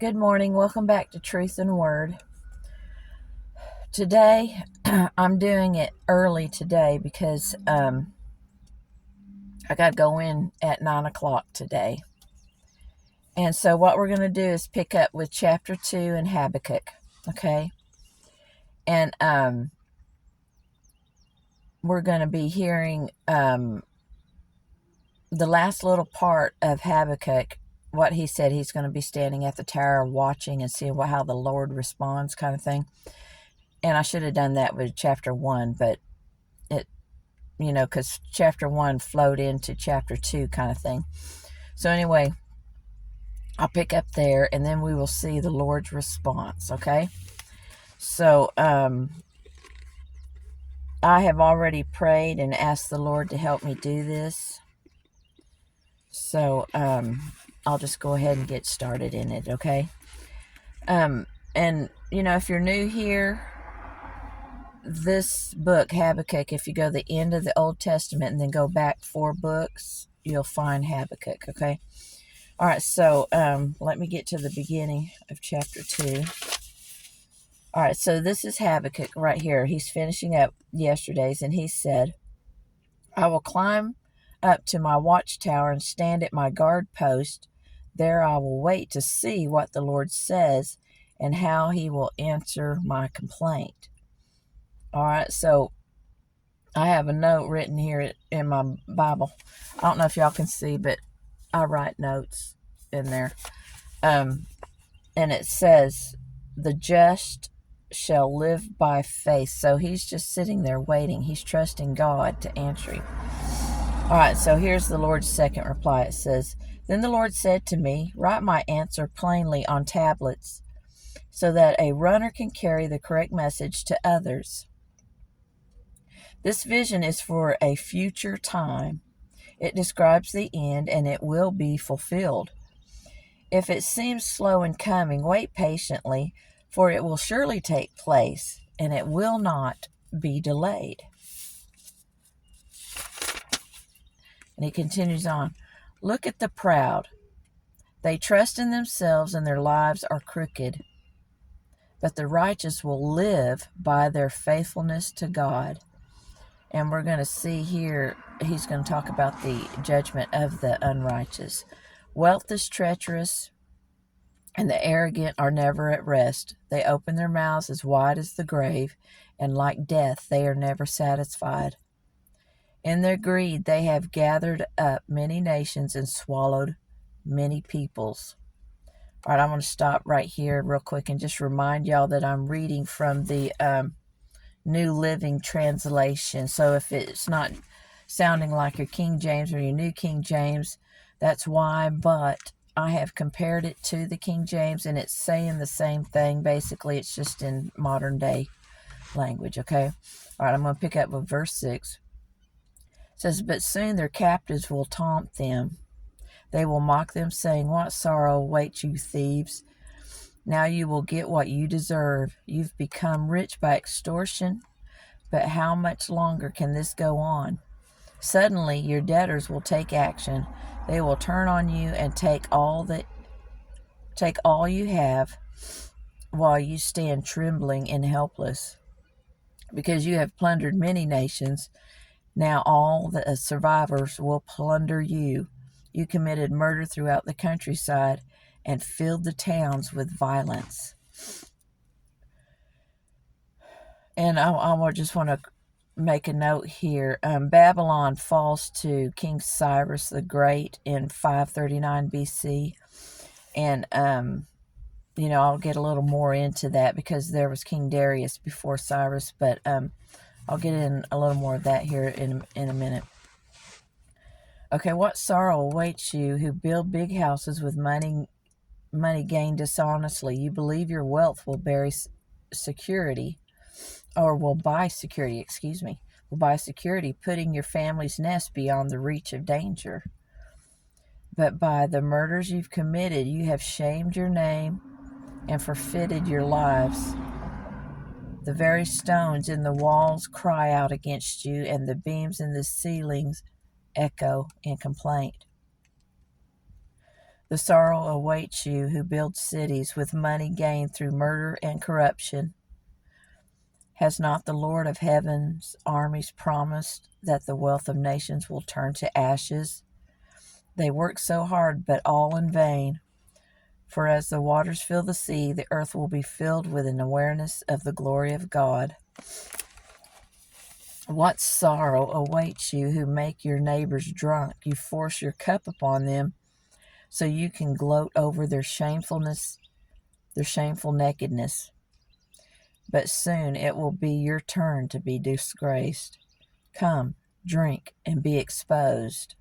Good morning. Welcome back to Truth and Word. Today, I'm doing it early today because I got to go in at 9 o'clock today. And so what we're going to do is pick up with chapter 2 in Habakkuk, okay? And we're going to be hearing the last little part of Habakkuk, what he said. He's going to be standing at the tower watching and seeing how the Lord responds, kind of thing. And I should have done that with chapter 1, but because chapter 1 flowed into chapter 2 kind of thing. So anyway, I'll pick up there, and then we will see the Lord's response, okay? So I have already prayed and asked the Lord to help me do this. So I'll just go ahead and get started in it, okay? And, if you're new here, this book, Habakkuk, if you go to the end of the Old Testament and then go back 4 books, you'll find Habakkuk, okay? All right, so let me get to the beginning of chapter 2. All right, so this is Habakkuk right here. He's finishing up yesterday's, and he said, I will climb up to my watchtower and stand at my guard post. There I will wait to see what the Lord says and how he will answer my complaint. All right, so I have a note written here in my Bible. I don't know if y'all can see, but I write notes in there. And it says, the just shall live by faith. So he's just sitting there waiting. He's trusting God to answer him. All right, so here's the Lord's second reply. It says, Then the Lord said to me, Write my answer plainly on tablets, so that a runner can carry the correct message to others. This vision is for a future time. It describes the end, and it will be fulfilled. If it seems slow in coming, wait patiently, for it will surely take place, and it will not be delayed. And he continues on. Look at the proud. They trust in themselves, and their lives are crooked. But the righteous will live by their faithfulness to God. And we're going to see here, he's going to talk about the judgment of the unrighteous. Wealth is treacherous, and the arrogant are never at rest. They open their mouths as wide as the grave, and like death, they are never satisfied. In their greed, they have gathered up many nations and swallowed many peoples. All right, I'm going to stop right here real quick and just remind y'all that I'm reading from the New Living Translation. So if it's not sounding like your King James or your New King James, that's why. But I have compared it to the King James, and it's saying the same thing. Basically, it's just in modern day language, okay? All right, I'm going to pick up with verse 6. It says, But soon their captives will taunt them. They will mock them, saying, What sorrow awaits you, thieves? Now you will get what you deserve. You've become rich by extortion, but how much longer can this go on? Suddenly your debtors will take action. They will turn on you and take all you have, while you stand trembling and helpless. Because you have plundered many nations, now all the survivors will plunder you. You committed murder throughout the countryside and filled the towns with violence. And I just want to make a note here. Babylon falls to King Cyrus the Great in 539 BC. And, I'll get a little more into that because there was King Darius before Cyrus. But I'll get in a little more of that here in a minute. Okay, what sorrow awaits you who build big houses with money gained dishonestly? You believe your wealth will buy security, putting your family's nest beyond the reach of danger. But by the murders you've committed, you have shamed your name and forfeited your lives. The very stones in the walls cry out against you, and the beams in the ceilings echo in complaint. The sorrow awaits you who build cities with money gained through murder and corruption. Has not the Lord of heaven's armies promised that the wealth of nations will turn to ashes? They work so hard, but all in vain. For as the waters fill the sea, the earth will be filled with an awareness of the glory of God. What sorrow awaits you who make your neighbors drunk? You force your cup upon them so you can gloat over their shamefulness, their shameful nakedness. But soon it will be your turn to be disgraced. Come, drink, and be exposed.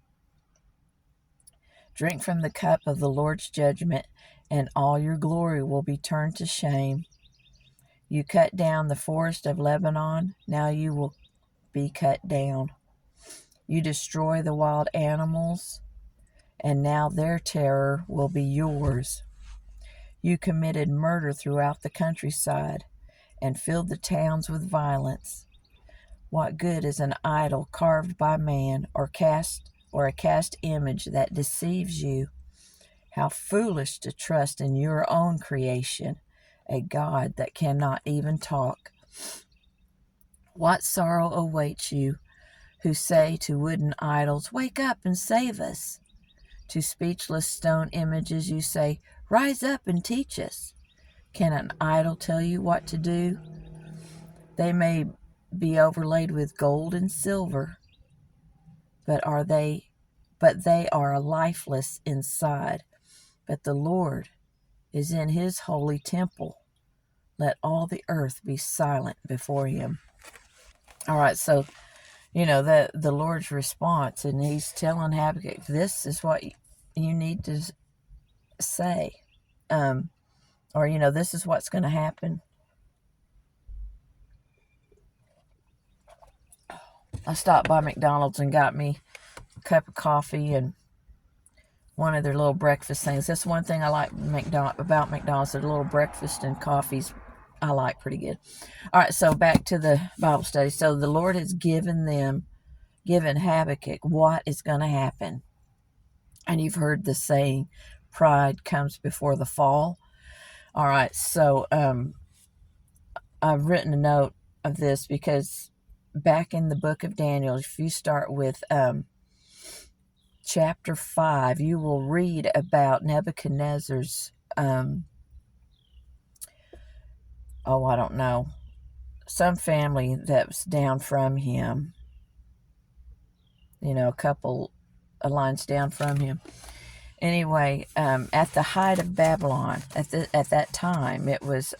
Drink from the cup of the Lord's judgment, and all your glory will be turned to shame. You cut down the forest of Lebanon, now you will be cut down. You destroy the wild animals, and now their terror will be yours. You committed murder throughout the countryside, and filled the towns with violence. What good is an idol carved by man, or a cast image that deceives you? How foolish to trust in your own creation, a God that cannot even talk. What sorrow awaits you who say to wooden idols, "Wake up and save us." To speechless stone images you say, "Rise up and teach us." Can an idol tell you what to do? They may be overlaid with gold and silver, but they are lifeless inside. But the Lord is in his holy temple. Let all the earth be silent before him. All right, so, the Lord's response, and he's telling Habakkuk, this is what you need to say. This is what's going to happen. I stopped by McDonald's and got me a cup of coffee and one of their little breakfast things. That's one thing I like about McDonald's. Their little breakfast and coffees I like pretty good. All right, so back to the Bible study. So the Lord has given Habakkuk what is going to happen. And you've heard the saying, pride comes before the fall. All right, so I've written a note of this because back in the book of Daniel, if you start with chapter 5, you will read about Nebuchadnezzar's, some family that was down from him, a couple of lines down from him. Anyway, at the height of Babylon, at that time, it was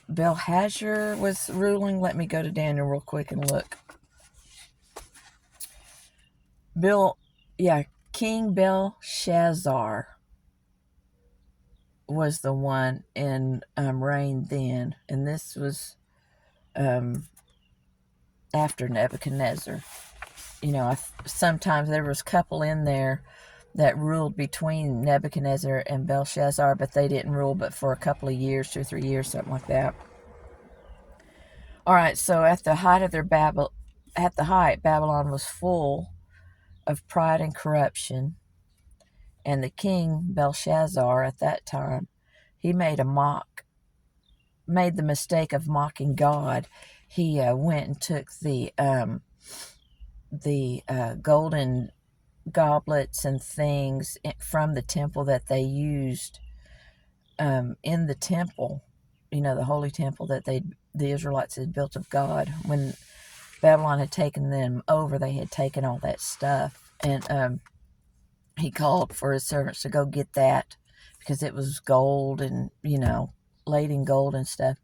Belshazzar was ruling. Let me go to Daniel real quick and look. King Belshazzar was the one in reign then, and this was after Nebuchadnezzar. Sometimes there was a couple in there that ruled between Nebuchadnezzar and Belshazzar, but they didn't rule but for a couple of years, 2 or 3 years, something like that. All right, so at the height, Babylon was full of pride and corruption, and the king Belshazzar at that time, he made the mistake of mocking God. He went and took the golden goblets and things from the temple that they used in the temple, the holy temple that the Israelites had built of God. When Babylon had taken them over, they had taken all that stuff, and he called for his servants to go get that because it was gold and laid in gold and stuff,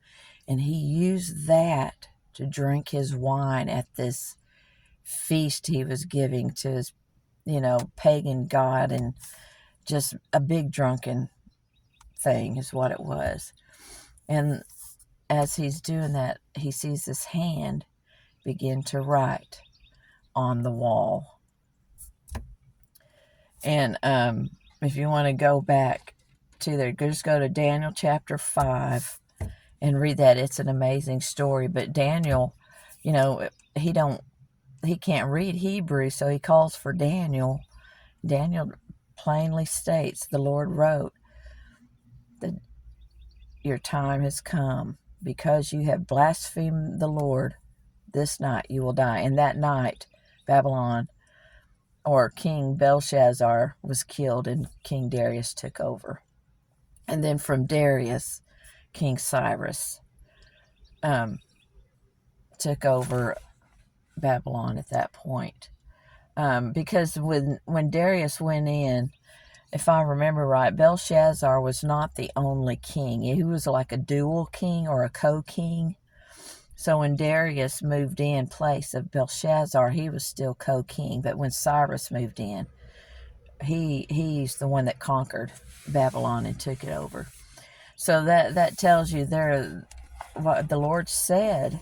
and he used that to drink his wine at this feast he was giving to his pagan god, and just a big drunken thing is what it was. And as he's doing that, he sees this hand begin to write on the wall. And if you want to go back to there, just go to Daniel chapter 5 and read that. It's an amazing story. But Daniel, he can't read Hebrew, so he calls for Daniel. Daniel plainly states, the Lord wrote that your time has come. Because you have blasphemed the Lord, this night you will die. And that night, Babylon, or King Belshazzar, was killed and King Darius took over. And then from Darius, King Cyrus took over Babylon at that point. Because when Darius went in, if I remember right, Belshazzar was not the only king. He was like a dual king or a co-king. So when Darius moved in place of Belshazzar, he was still co-king. But when Cyrus moved in, he's the one that conquered Babylon and took it over. So that tells you there what the Lord said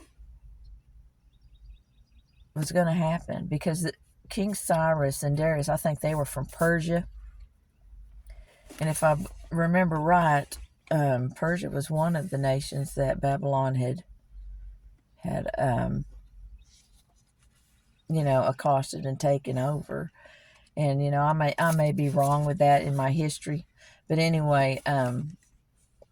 was going to happen, because King Cyrus and Darius, I think they were from Persia. And if I remember right, Persia was one of the nations that Babylon had accosted and taken over. And I may be wrong with that in my history, but anyway,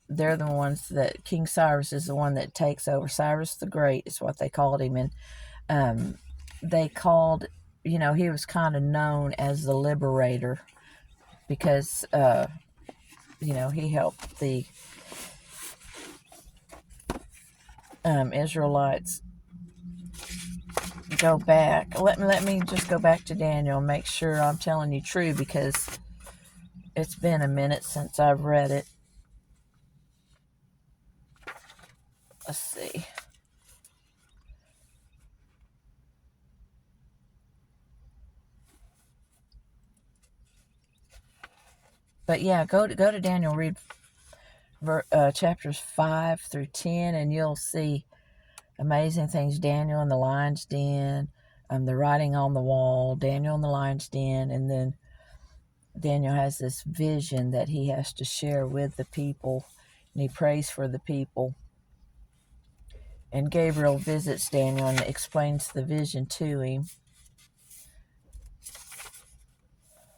they're the ones that King Cyrus is the one that takes over. Cyrus the Great is what they called him, and they called, he was kind of known as the liberator, because he helped the Israelites go back. Let me just go back to Daniel and make sure I'm telling you true, because it's been a minute since I've read it. Let's see. But yeah, go to Daniel, read chapters 5 through 10, and you'll see amazing things. Daniel in the lion's den, the writing on the wall, Daniel in the lion's den, and then Daniel has this vision that he has to share with the people, and he prays for the people. And Gabriel visits Daniel and explains the vision to him.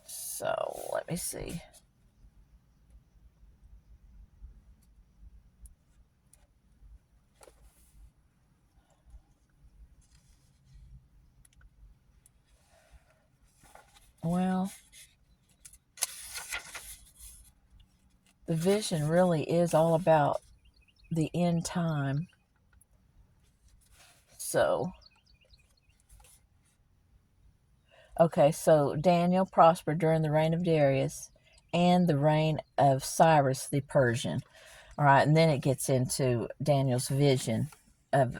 So, let me see. Well, the vision really is all about the end time. So, okay, so Daniel prospered during the reign of Darius and the reign of Cyrus the Persian. All right, and then it gets into Daniel's vision of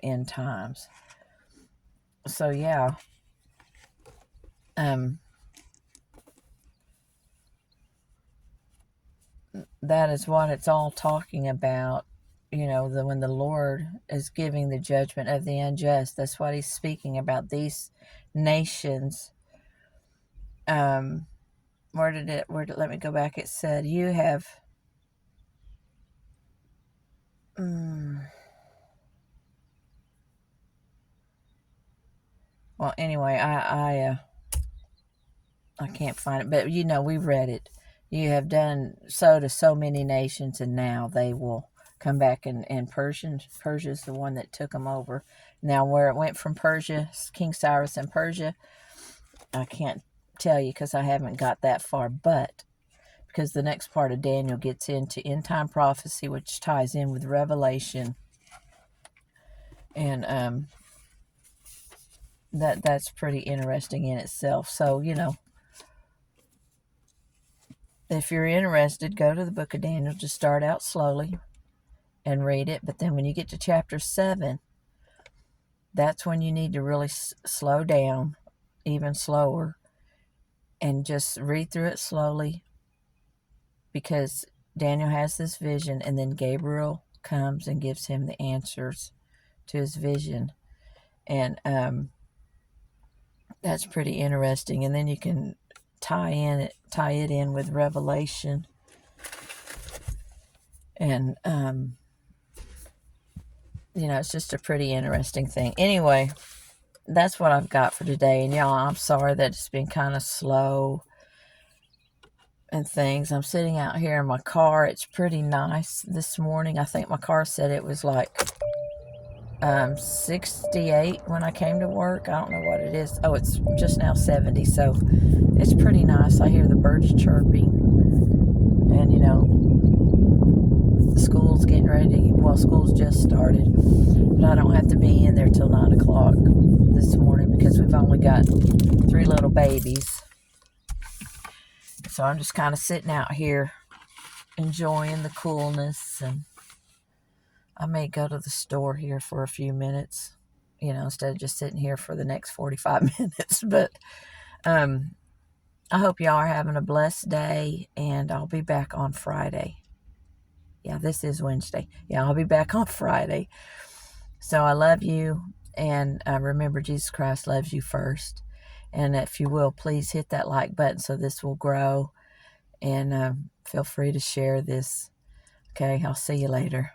end times. So yeah, that is what it's all talking about. When the Lord is giving the judgment of the unjust, that's what he's speaking about. These nations, let me go back. It said, you have, well, anyway, I can't find it, but we've read it. You have done so to so many nations, and now they will come back. And Persia's the one that took them over. Now, where it went from Persia, King Cyrus and Persia, I can't tell you, because I haven't got that far. But because the next part of Daniel gets into end time prophecy, which ties in with Revelation, and that's pretty interesting in itself. So if you're interested, go to the book of Daniel. Just start out slowly and read it. But then when you get to chapter 7, that's when you need to really slow down, even slower, and just read through it slowly, because Daniel has this vision, and then Gabriel comes and gives him the answers to his vision. And that's pretty interesting. And then you can tie it in with Revelation, and it's just a pretty interesting thing. Anyway, that's what I've got for today. And y'all, I'm sorry that it's been kind of slow. and things. I'm sitting out here in my car. It's pretty nice this morning. I think my car said it was like 68 when I came to work. I don't know what it is. Oh, it's just now 70, so it's pretty nice. I hear the birds chirping, and school's getting ready. Well, school's just started, but I don't have to be in there till 9 o'clock this morning because we've only got 3 little babies. So I'm just kind of sitting out here enjoying the coolness, and I may go to the store here for a few minutes, instead of just sitting here for the next 45 minutes. But I hope y'all are having a blessed day, and I'll be back on Friday. Yeah, this is Wednesday. Yeah, I'll be back on Friday. So I love you, and remember, Jesus Christ loves you first. And if you will, please hit that like button so this will grow, and feel free to share this. Okay, I'll see you later.